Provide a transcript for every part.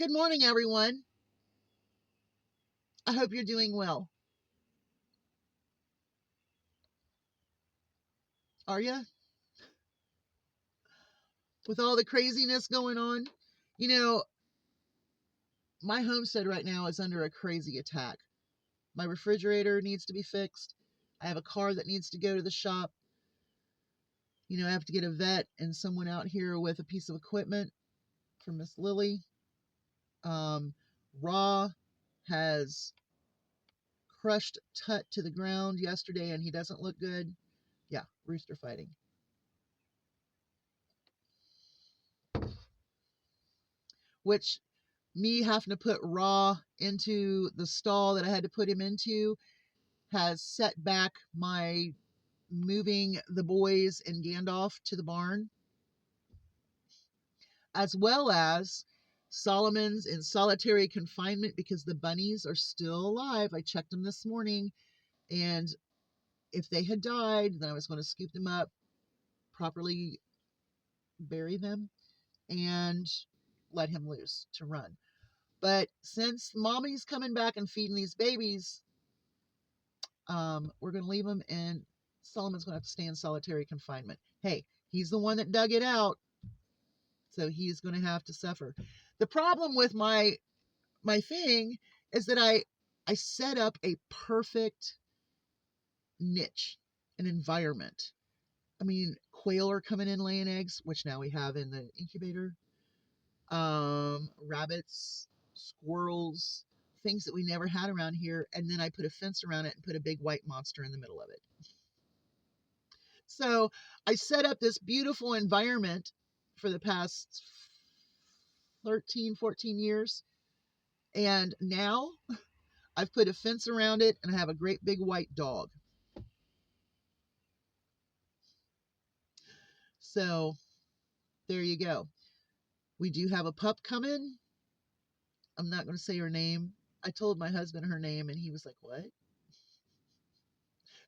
Good morning, everyone. I hope you're doing well. Are you? With all the craziness going on? You know, my homestead right now is under a crazy attack. My refrigerator needs to be fixed. I have a car that needs to go to the shop. I have to get a vet and someone out here with a piece of equipment for Miss Lily. Um, Raw has crushed Tut to the ground yesterday and he doesn't look good. Yeah, rooster fighting. Which me having to put Raw into the stall that I had to put him into has set back my moving the boys and Gandalf to the barn, as well as Solomon's in solitary confinement because the bunnies are still alive. I checked them this morning, and if they had died, then I was going to scoop them up, properly bury them, and let him loose to run. But since mommy's coming back and feeding these babies, we're going to leave him, and Solomon's going to have to stay in solitary confinement. Hey, he's the one that dug it out, so he's going to have to suffer. The problem with my thing is that I set up a perfect niche, an environment. I mean, quail are coming in laying eggs, which now we have in the incubator. Rabbits, squirrels, things that we never had around here, and then I put a fence around it and put a big white monster in the middle of it. So I set up this beautiful environment for the past 13, 14 years. And now I've put a fence around it and I have a great big white dog. So there you go. We do have a pup coming. I'm not going to say her name. I told my husband her name and he was like, "What?"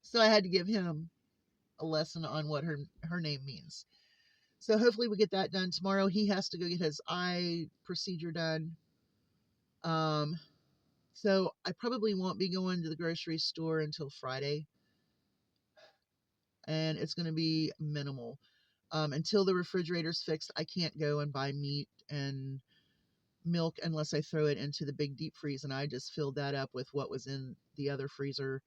So I had to give him a lesson on what her name means. So hopefully we get that done tomorrow. He has to go get his eye procedure done. So I probably won't be going to the grocery store until Friday, and it's going to be minimal. Until the refrigerator's fixed, I can't go and buy meat and milk unless I throw it into the big deep freeze, and I just filled that up with what was in the other freezer.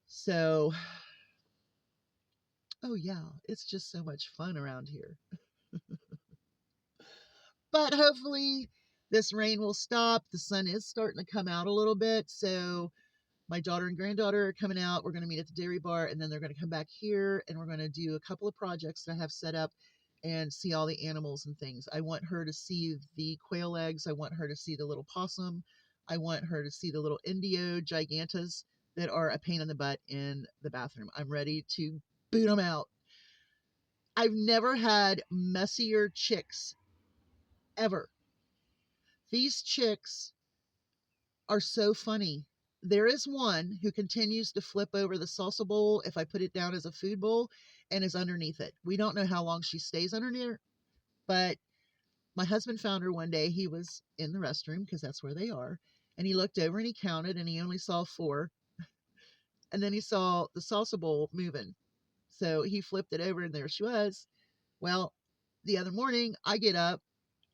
So, oh yeah, it's just so much fun around here. But hopefully this rain will stop. The sun is starting to come out a little bit, so my daughter and granddaughter are coming out. We're going to meet at the dairy bar, and then they're going to come back here, and we're going to do a couple of projects that I have set up and see all the animals and things. I want her to see the quail eggs. I want her to see the little possum. I want her to see the little Indio gigantas that are a pain in the butt in the bathroom. I'm ready to boot them out. I've never had messier chicks ever. These chicks are so funny. There is one who continues to flip over the salsa bowl if I put it down as a food bowl and is underneath it. We don't know how long she stays underneath, but my husband found her one day. He was in the restroom because that's where they are. And he looked over and he counted and he only saw 4. And then he saw the salsa bowl moving. So he flipped it over and there she was. Well, the other morning I get up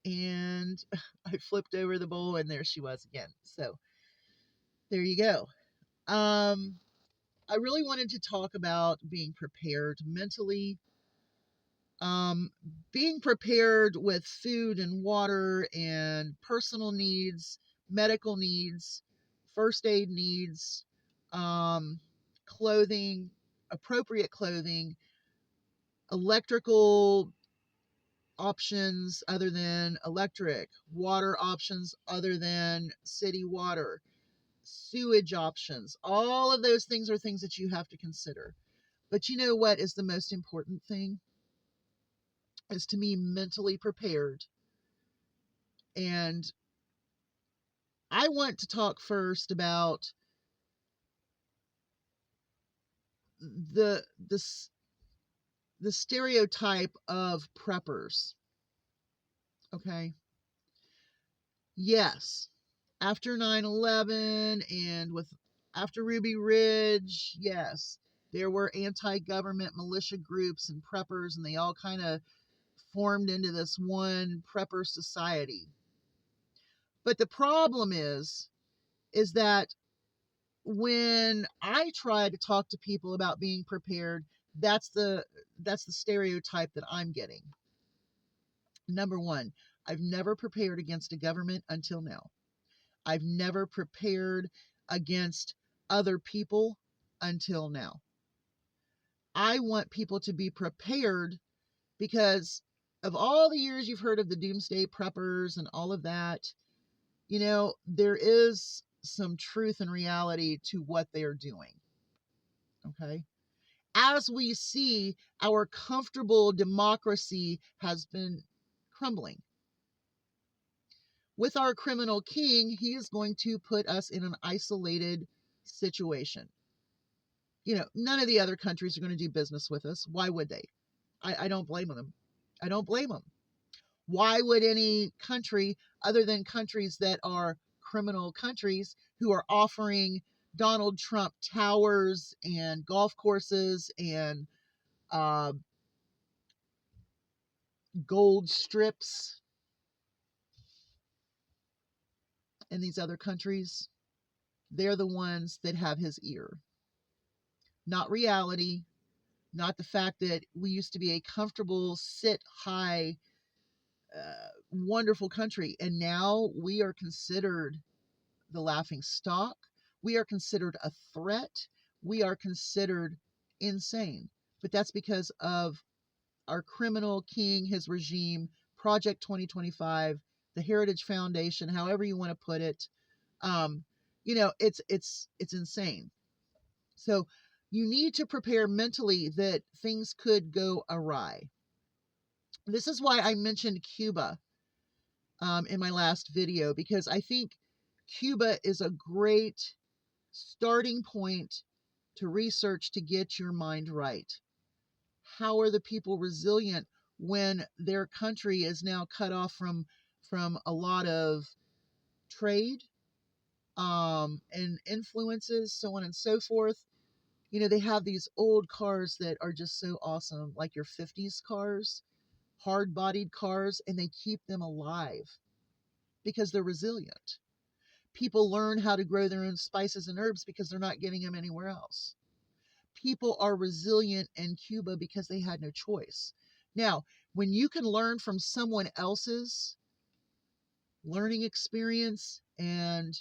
and I flipped over the bowl and there she was again. So there you go. I really wanted to talk about being prepared mentally, um, being prepared with food and water and personal needs, medical needs, first aid needs, um, clothing, appropriate clothing, electrical options other than electric, water options other than city water, sewage options. All of those things are things that you have to consider. But you know what is the most important thing? Is to be mentally prepared. And I want to talk first about the the the stereotype of preppers. Okay? Yes, after 9/11 and after Ruby Ridge, yes, there were anti-government militia groups and preppers, and they all kind of formed into this one prepper society. But the problem is that when I try to talk to people about being prepared, that's the stereotype that I'm getting. Number one, I've never prepared against a government until now. I've never prepared against other people until now. I want people to be prepared because of all the years you've heard of the doomsday preppers and all of that, there is some truth and reality to what they're doing. Okay. As we see, our comfortable democracy has been crumbling. With our criminal king, he is going to put us in an isolated situation. None of the other countries are going to do business with us. Why would they? I don't blame them. I don't blame them. Why would any country, other than countries that are criminal countries who are offering Donald Trump towers and golf courses and uh, gold strips in these other countries, they're the ones that have his ear. Not reality, not the fact that we used to be a comfortable, sit high, wonderful country, and now we are considered the laughing stock. We are considered a threat. We are considered insane. But that's because of our criminal king, his regime, Project 2025, the Heritage Foundation, however you want to put it. It's insane. So you need to prepare mentally that things could go awry. This is why I mentioned Cuba in my last video, because I think Cuba is a great starting point to research to get your mind right. How are the people resilient when their country is now cut off from a lot of trade and influences, so on and so forth? They have these old cars that are just so awesome, like your 50s cars, hard-bodied cars, and they keep them alive because they're resilient. People learn how to grow their own spices and herbs because they're not getting them anywhere else. People are resilient in Cuba because they had no choice. Now, when you can learn from someone else's learning experience and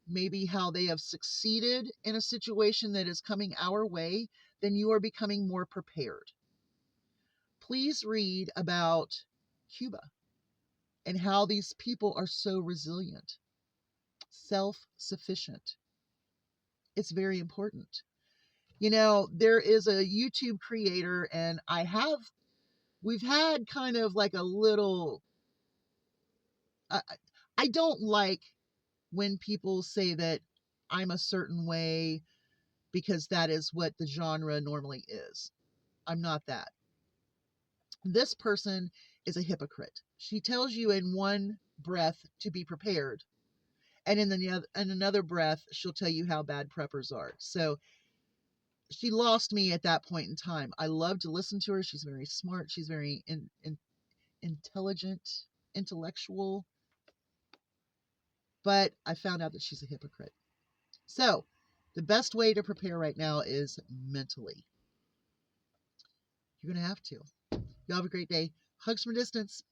maybe how they have succeeded in a situation that is coming our way, then you are becoming more prepared. Please read about Cuba and how these people are so resilient, self-sufficient. It's very important. There is a YouTube creator, and we've had kind of like a little, I don't like when people say that I'm a certain way because that is what the genre normally is. I'm not that. This person is a hypocrite. She tells you in one breath to be prepared, and in another breath, she'll tell you how bad preppers are. So she lost me at that point in time. I love to listen to her. She's very smart. She's very intelligent, intellectual. But I found out that she's a hypocrite. So the best way to prepare right now is mentally. You're going to have to. You have a great day. Hugs from a distance.